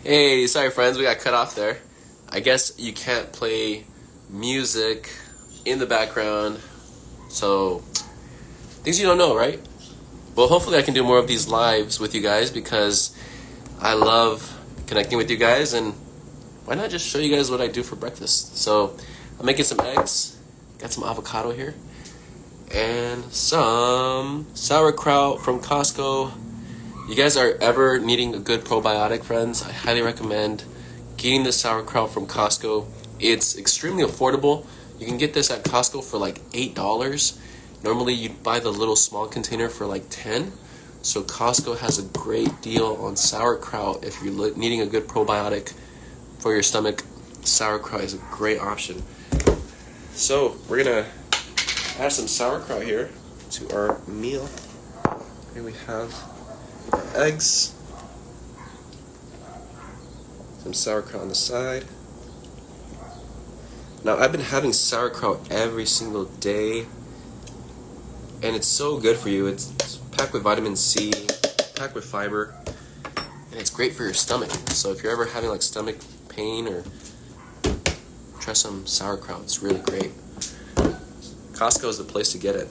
Hey, sorry friends, we got cut off there. I guess you can't play music in the background, so things you don't know, right? Well, hopefully I can do more of these lives with you guys because I love connecting with you guys, and why not just show you guys what I do for breakfast? So I'm making some eggs, got some avocado here, and some sauerkraut from Costco. You guys are ever needing a good probiotic, friends, I highly recommend getting this sauerkraut from Costco. It's extremely affordable. You can get this at Costco for like $8. Normally you'd buy the little small container for like 10. So Costco has a great deal on sauerkraut. If you're needing a good probiotic for your stomach, sauerkraut is a great option. So we're gonna add some sauerkraut here to our meal. Here we have eggs, some sauerkraut on the side. Now I've been having sauerkraut every single day, and it's so good for you. It's packed with vitamin C, packed with fiber, and it's great for your stomach. So if you're ever having like stomach pain, or try some sauerkraut, it's really great. Costco is the place to get it.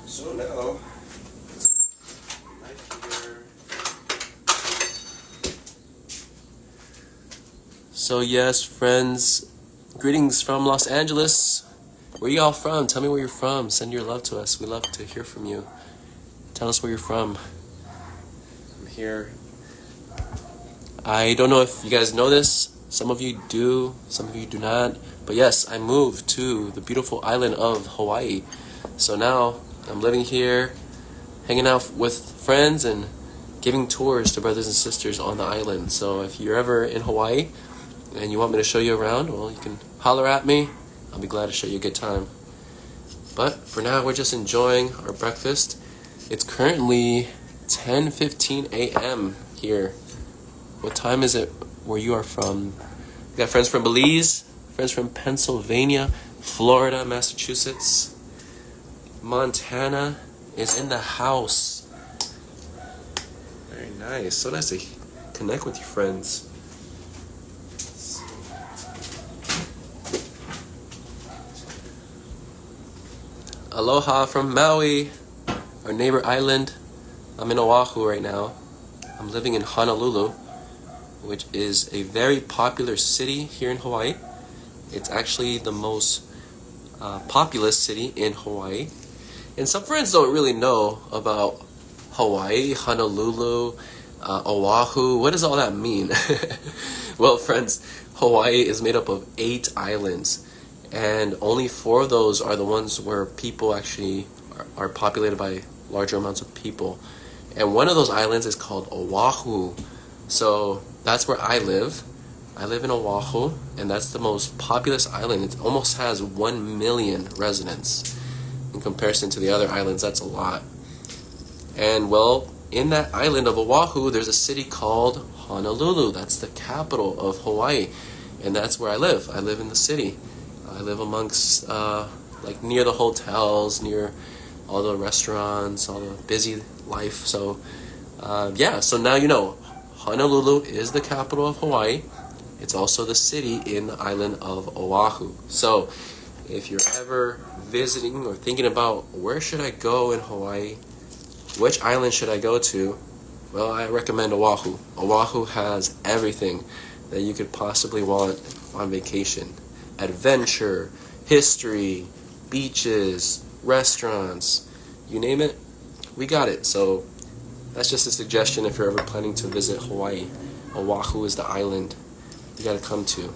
So now, so yes, friends, greetings from Los Angeles. Where y'all from? Tell me where you're from. Send your love to us. We love to hear from you. Tell us where you're from. I'm here. I don't know if you guys know this. Some of you do, some of you do not. But yes, I moved to the beautiful island of Hawaii. So now I'm living here, hanging out with friends and giving tours to brothers and sisters on the island. So if you're ever in Hawaii and you want me to show you around, well, you can holler at me. I'll be glad to show you a good time. But for now, we're just enjoying our breakfast. It's currently 10:15 a.m. here. What time is it where you are from? We got friends from Belize, friends from Pennsylvania, Florida, Massachusetts. Montana is in the house. Very nice. So nice to connect with your friends. Aloha from Maui, our neighbor island. I'm in Oahu right now. I'm living in Honolulu, which is a very popular city here in Hawaii. It's actually the most populous city in Hawaii. And some friends don't really know about Hawaii, Honolulu, Oahu. What does all that mean? Well, friends, Hawaii is made up of 8 islands. And only 4 of those are the ones where people actually are populated by larger amounts of people. And one of those islands is called Oahu. So that's where I live. I live in Oahu, and that's the most populous island. It almost has 1 million residents. In comparison to the other islands, that's a lot. And well, in that island of Oahu, there's a city called Honolulu. That's the capital of Hawaii. And that's where I live. I live in the city. I live amongst, like near the hotels, near all the restaurants, all the busy life. So, yeah, so now you know, Honolulu is the capital of Hawaii. It's also the city in the island of Oahu. So, if you're ever visiting or thinking about where should I go in Hawaii, which island should I go to, well, I recommend Oahu. Oahu has everything that you could possibly want on vacation. Adventure, history, beaches, restaurants, you name it, we got it. So that's just a suggestion if you're ever planning to visit Hawaii. Oahu is the island you gotta come to.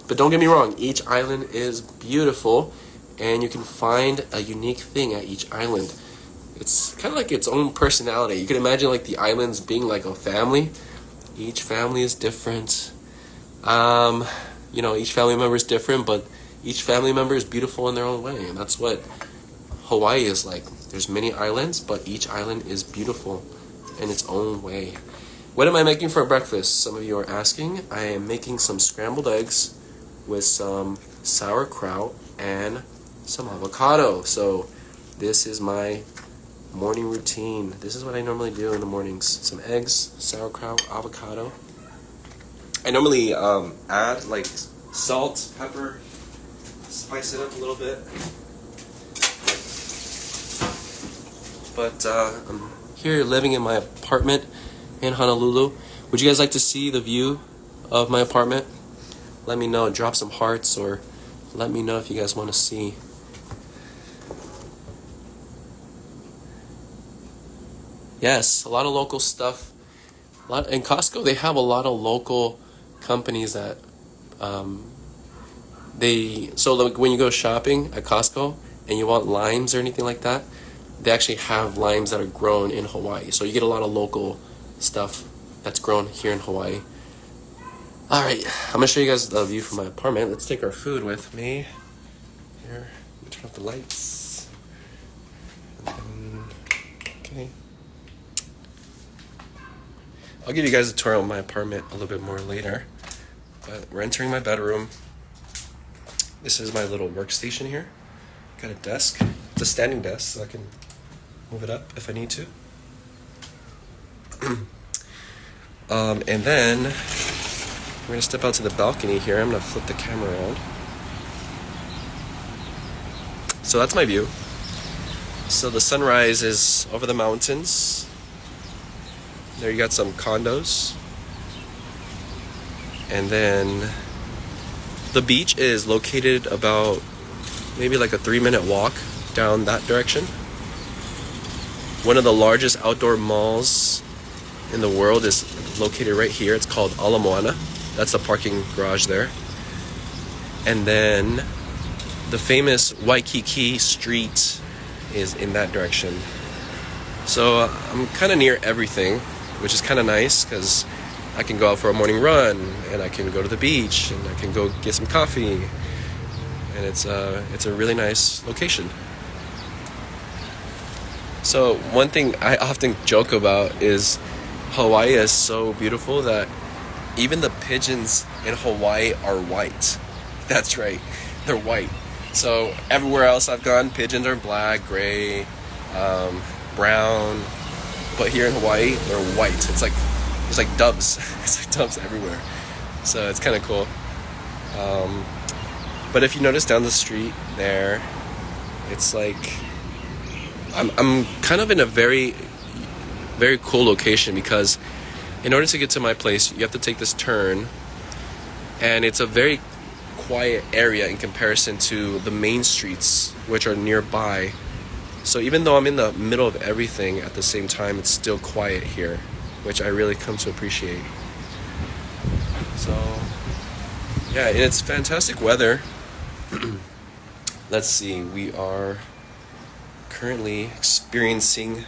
But don't get me wrong, each island is beautiful, and you can find a unique thing at each island. It's kind of like its own personality. You can imagine like the islands being like a family. Each family is different. You know, each family member is different, but each family member is beautiful in their own way, and that's what Hawaii is like. There's many islands, but each island is beautiful in its own way. What am I making for breakfast? Some of you are asking. I am making some scrambled eggs with some sauerkraut and some avocado. So this is my morning routine. This is what I normally do in the mornings. Some eggs, sauerkraut, avocado. I normally add like salt, pepper, spice it up a little bit. But I'm here living in my apartment in Honolulu. Would you guys like to see the view of my apartment? Let me know. Drop some hearts or let me know if you guys want to see. Yes, a lot of local stuff. In Costco, they have a lot of local companies that so like when you go shopping at Costco and you want limes or anything like that, they actually have limes that are grown in Hawaii. So you get a lot of local stuff that's grown here in Hawaii. All right, I'm gonna show you guys the view from my apartment. Let's take our food with me. Here, let me turn off the lights. Okay. I'll give you guys a tour of my apartment a little bit more later. But we're entering my bedroom. This is my little workstation here. Got a desk. It's a standing desk, so I can move it up if I need to. And then we're gonna step out to the balcony here. I'm gonna flip the camera around. So that's my view. So the sunrise is over the mountains. There you got some condos. And then the beach is located about maybe like a 3-minute walk down that direction. One of the largest outdoor malls in the world is located right here. It's called Aloha. That's the parking garage there. And then the famous Waikiki Street is in that direction. So I'm kind of near everything, which is kind of nice because I can go out for a morning run and I can go to the beach and I can go get some coffee. And it's a really nice location. So one thing I often joke about is Hawaii is so beautiful that even the pigeons in Hawaii are white. That's right, they're white. So everywhere else I've gone, pigeons are black, gray, brown. But here in Hawaii, they're white. It's like doves. It's like doves everywhere. So it's kind of cool. But if you notice down the street there, it's like I'm kind of in a very, very cool location because in order to get to my place, you have to take this turn, and it's a very quiet area in comparison to the main streets, which are nearby. So even though I'm in the middle of everything, at the same time, it's still quiet here, which I really come to appreciate. So, yeah, and it's fantastic weather. Let's see, we are currently experiencing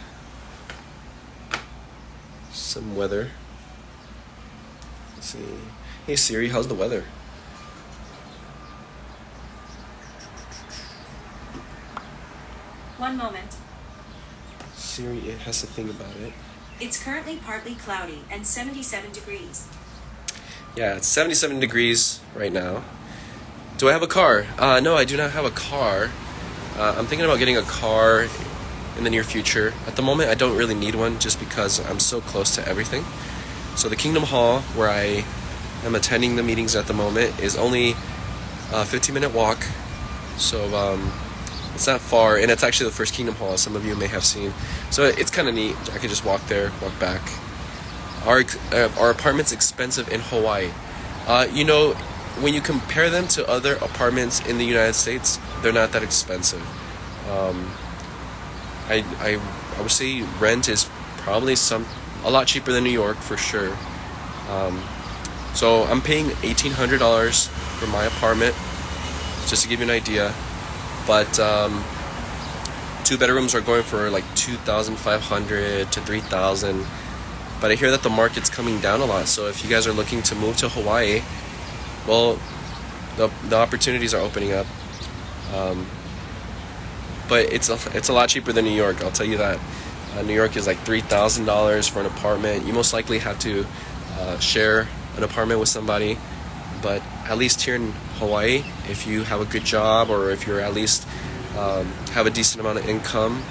some weather. Let's see. Hey Siri, how's the weather? One moment. Siri, it has to think about it. It's currently partly cloudy and 77 degrees. Yeah, it's 77 degrees right now. Do I have a car? No, I do not have a car. I'm thinking about getting a car in the near future. At the moment, I don't really need one just because I'm so close to everything. So the Kingdom Hall, where I am attending the meetings at the moment, is only a 15-minute walk. So it's not far, and it's actually the first Kingdom Hall, as some of you may have seen. So it's kind of neat. I could just walk there, walk back. Our apartment's expensive in Hawaii. You know, when you compare them to other apartments in the United States, they're not that expensive. I would say rent is probably a lot cheaper than New York for sure. So I'm paying $1,800 for my apartment, just to give you an idea. But 2 bedrooms are going for like $2,500 to $3,000. But I hear that the market's coming down a lot. So if you guys are looking to move to Hawaii, well, the opportunities are opening up. But it's a lot cheaper than New York, I'll tell you that. New York is like $3,000 for an apartment. You most likely have to share an apartment with somebody. But at least here in Hawaii, if you have a good job or if you're at least have a decent amount of income,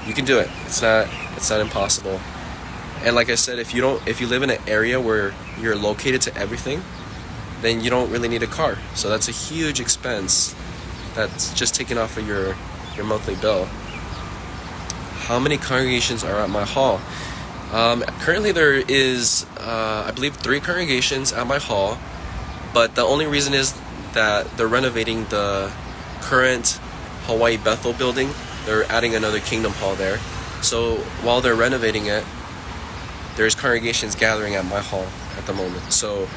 You can do it. It's not impossible. And like I said, if you live in an area where you're located to everything, then you don't really need a car. So that's a huge expense that's just taken off of your monthly bill. How many congregations are at my hall? Currently there is, I believe, 3 congregations at my hall, but the only reason is that they're renovating the current Hawaii Bethel building. They're adding another Kingdom Hall there. So while they're renovating it, there's congregations gathering at my hall at the moment. So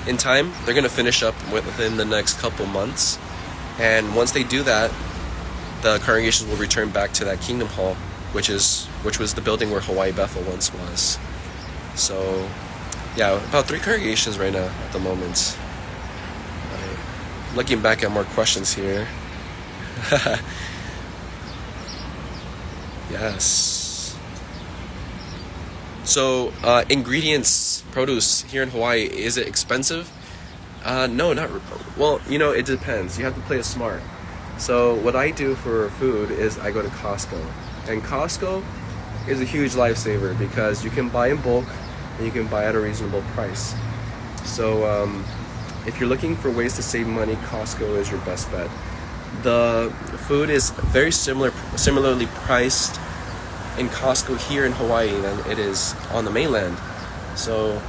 in time, they're going to finish up within the next couple months. And once they do that, the congregations will return back to that Kingdom Hall, which was the building where Hawaii Bethel once was. So yeah, about 3 congregations right now at the moment. Looking back at more questions here. Yes. So ingredients, produce here in Hawaii, is it expensive? No, not well. It depends. You have to play it smart. So what I do for food is I go to Costco, and Costco is a huge lifesaver because you can buy in bulk and you can buy at a reasonable price. So if you're looking for ways to save money, Costco is your best bet. The food is very similarly priced in Costco here in Hawaii than it is on the mainland. So,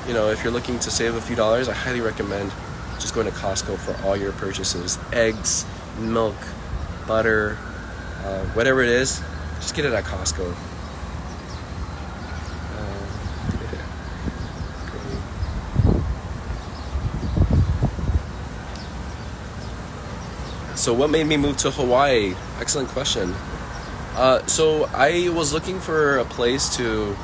if you're looking to save a few dollars, I highly recommend just going to Costco for all your purchases. Eggs, milk, butter, whatever it is, just get it at Costco. So what made me move to Hawaii? Excellent question. So I was looking for a place to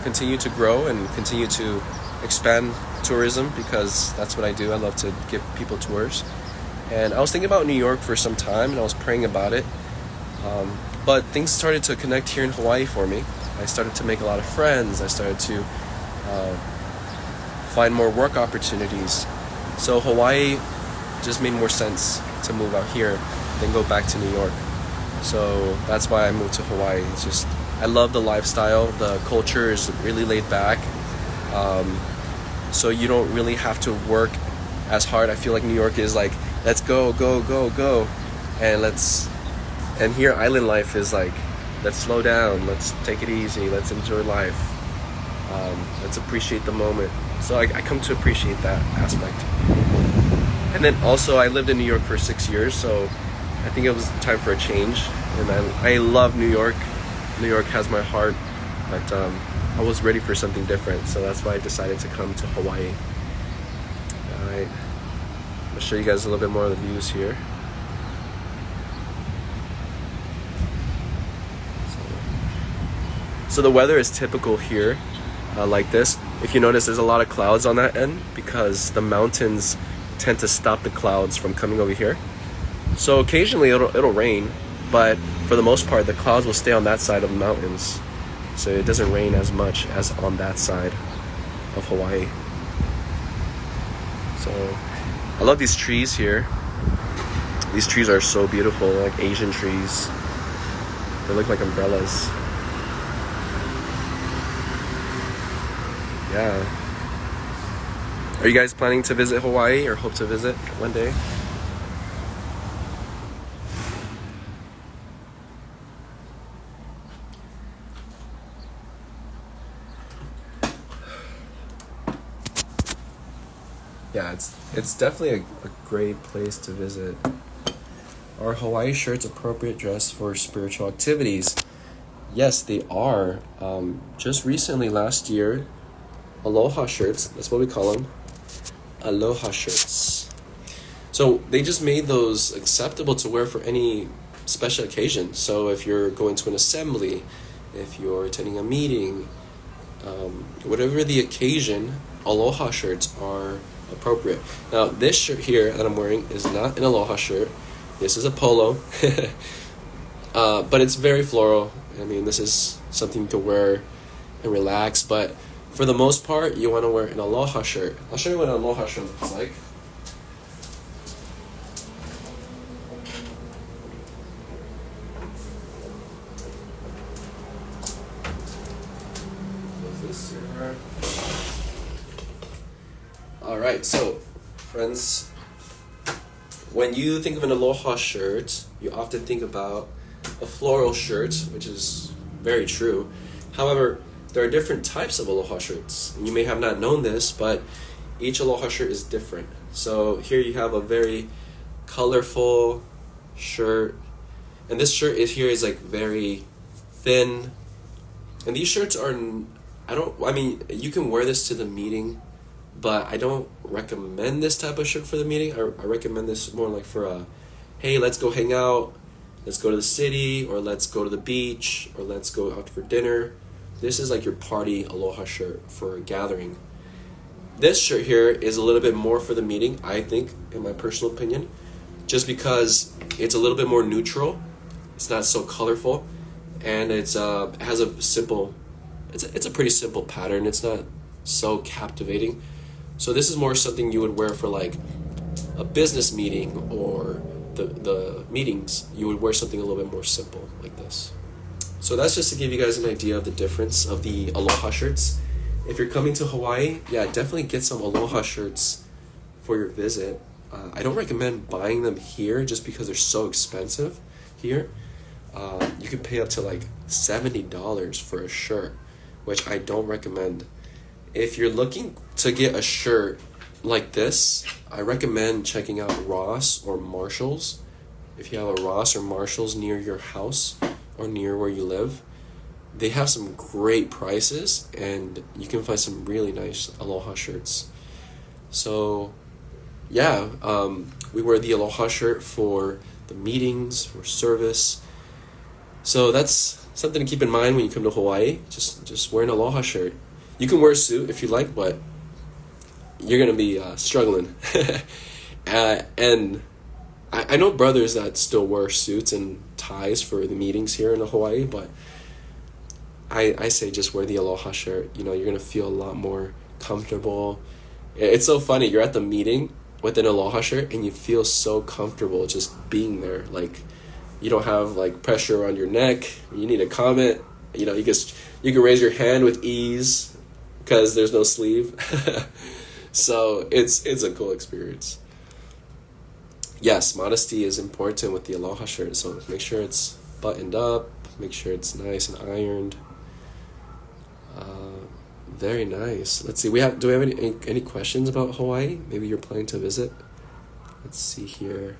continue to grow and continue to expand tourism, because that's what I do. I love to give people tours. And I was thinking about New York for some time, and I was praying about it. But things started to connect here in Hawaii for me. I started to make a lot of friends. I started to find more work opportunities. So Hawaii just made more sense to move out here than go back to New York. So that's why I moved to Hawaii. It's just, I love the lifestyle. The culture is really laid back. So you don't really have to work as hard. I feel like New York is like, let's go, go, go, go. And here island life is like, let's slow down, let's take it easy, let's enjoy life. Let's appreciate the moment. So I come to appreciate that aspect. And then also I lived in New York for 6 years, so I think it was time for a change. And I love New York. New York has my heart, but I was ready for something different, so that's why I decided to come to Hawaii. Alright, I'll show you guys a little bit more of the views here. So the weather is typical here, like this. If you notice, there's a lot of clouds on that end because the mountains tend to stop the clouds from coming over here. So occasionally it'll rain, but for the most part the clouds will stay on that side of the mountains, so it doesn't rain as much as on that side of Hawaii. So I love these trees here. These trees are so beautiful, like Asian trees. They look like umbrellas. Yeah. Are you guys planning to visit Hawaii or hope to visit one day? Yeah, it's definitely a great place to visit. Are Hawaii shirts appropriate dress for spiritual activities? Yes, they are. Just recently, last year, Aloha shirts, that's what we call them, Aloha shirts. So they just made those acceptable to wear for any special occasion. So if you're going to an assembly, if you're attending a meeting, whatever the occasion, Aloha shirts are appropriate. Now this shirt here that I'm wearing is not an Aloha shirt. This is a polo. But it's very floral. I mean, this is something to wear and relax, but for the most part, you want to wear an Aloha shirt. I'll show you what an Aloha shirt looks like. Yes, sir. All right, so friends, when you think of an Aloha shirt, you often think about a floral shirt, which is very true. However, there are different types of Aloha shirts. And you may have not known this, but each Aloha shirt is different. So here you have a very colorful shirt. And this shirt is like very thin. And these shirts are, you can wear this to the meeting, but I don't recommend this type of shirt for the meeting. I recommend this more like for a, hey, let's go hang out, let's go to the city, or let's go to the beach, or let's go out for dinner. This is like your party Aloha shirt for a gathering. This shirt here is a little bit more for the meeting, I think, in my personal opinion, just because it's a little bit more neutral. It's not so colorful, and it has a simple, it's a pretty simple pattern. It's not so captivating. So this is more something you would wear for like a business meeting or the meetings. You would wear something a little bit more simple like this. So that's just to give you guys an idea of the difference of the Aloha shirts. If you're coming to Hawaii, yeah, definitely get some Aloha shirts for your visit. I don't recommend buying them here just because they're so expensive here. You can pay up to like $70 for a shirt, which I don't recommend. If you're looking to get a shirt like this, I recommend checking out Ross or Marshall's. If you have a Ross or Marshall's near your house or near where you live, they have some great prices, and you can find some really nice Aloha shirts. So yeah, we wear the Aloha shirt for the meetings, for service. So that's something to keep in mind when you come to Hawaii. Just wear an Aloha shirt. You can wear a suit if you like, but you're going to be struggling. And I know brothers that still wear suits and ties for the meetings here in Hawaii, but I say just wear the Aloha shirt. You know, you're going to feel a lot more comfortable. It's so funny. You're at the meeting with an Aloha shirt and you feel so comfortable just being there. Like, you don't have like pressure on your neck. You need a comment. You know, you can raise your hand with ease because there's no sleeve. So it's a cool experience. Yes, modesty is important with the Aloha shirt. So make sure it's buttoned up. Make sure it's nice and ironed. Very nice. Let's see. Do we have any questions about Hawaii? Maybe you're planning to visit. Let's see here.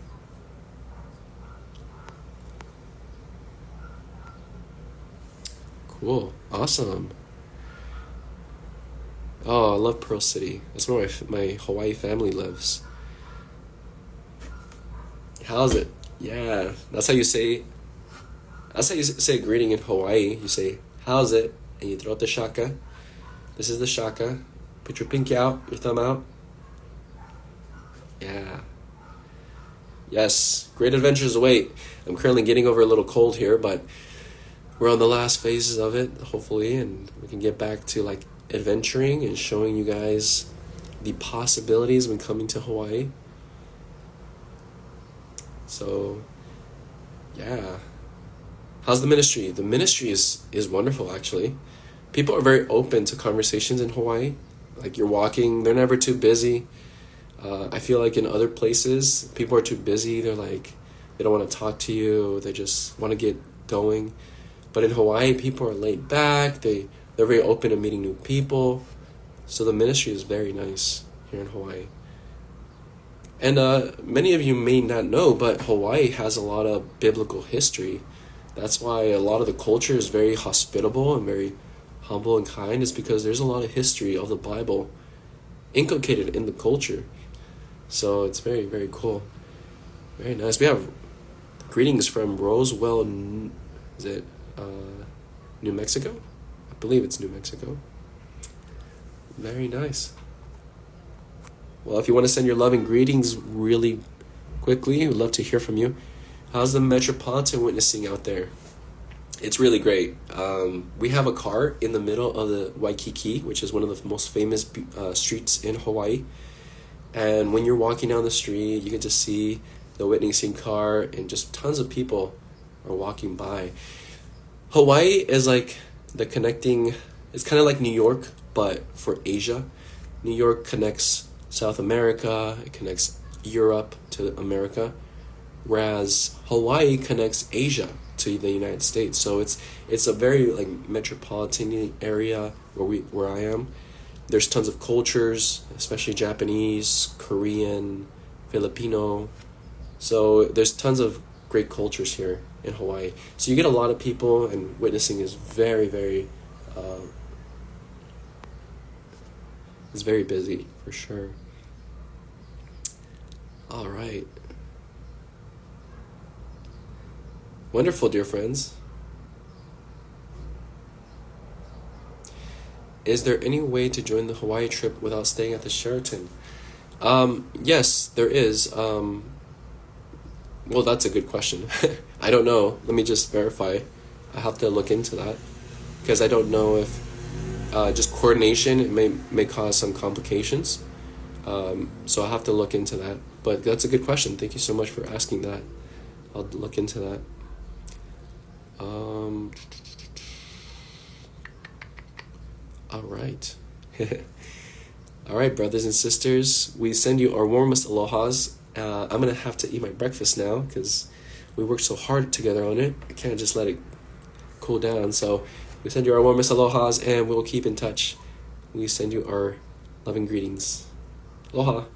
Cool. Awesome. Oh, I love Pearl City. That's where my Hawaii family lives. How's it? Yeah, that's how you say a greeting in Hawaii. You say, how's it? And you throw out the shaka. This is the shaka. Put your pinky out, your thumb out. Yeah. Yes, great adventures await. I'm currently getting over a little cold here, but we're on the last phases of it, hopefully, and we can get back to like adventuring and showing you guys the possibilities when coming to Hawaii. So, yeah. How's the ministry? The ministry is wonderful, actually. People are very open to conversations in Hawaii. Like, you're walking, they're never too busy. I feel like in other places, people are too busy. They're like, they don't want to talk to you. They just want to get going. But in Hawaii, people are laid back. They're very open to meeting new people. So the ministry is very nice here in Hawaii. And many of you may not know, but Hawaii has a lot of biblical history. That's why a lot of the culture is very hospitable and very humble and kind, is because there's a lot of history of the Bible inculcated in the culture. So it's very, very cool. Very nice. We have greetings from Roswell, is it New Mexico? I believe it's New Mexico. Very nice. Well, if you want to send your love and greetings really quickly, we'd love to hear from you. How's the metropolitan witnessing out there? It's really great. We have a car in the middle of the Waikiki, which is one of the most famous streets in Hawaii. And when you're walking down the street, you can just see the witnessing car, and just tons of people are walking by. Hawaii is like the connecting It's kind of like New York, but for Asia. New York connects South America, it connects Europe to America, whereas Hawaii connects Asia to the United States. So it's a very like metropolitan area where I am. There's tons of cultures, especially Japanese, Korean, Filipino. So there's tons of great cultures here in Hawaii. So you get a lot of people, and witnessing is very, very, it's very busy for sure. All right. Wonderful, dear friends. Is there any way to join the Hawaii trip without staying at the Sheraton? Yes, there is. Well, that's a good question. I don't know. Let me just verify. I have to look into that because I don't know if just coordination it may cause some complications. So I'll have to look into that. But that's a good question. Thank you so much for asking that. I'll look into that. All right. All right, brothers and sisters, we send you our warmest alohas. I'm going to have to eat my breakfast now because we worked so hard together on it. I can't just let it cool down. So we send you our warmest alohas and we'll keep in touch. We send you our loving greetings. Aloha.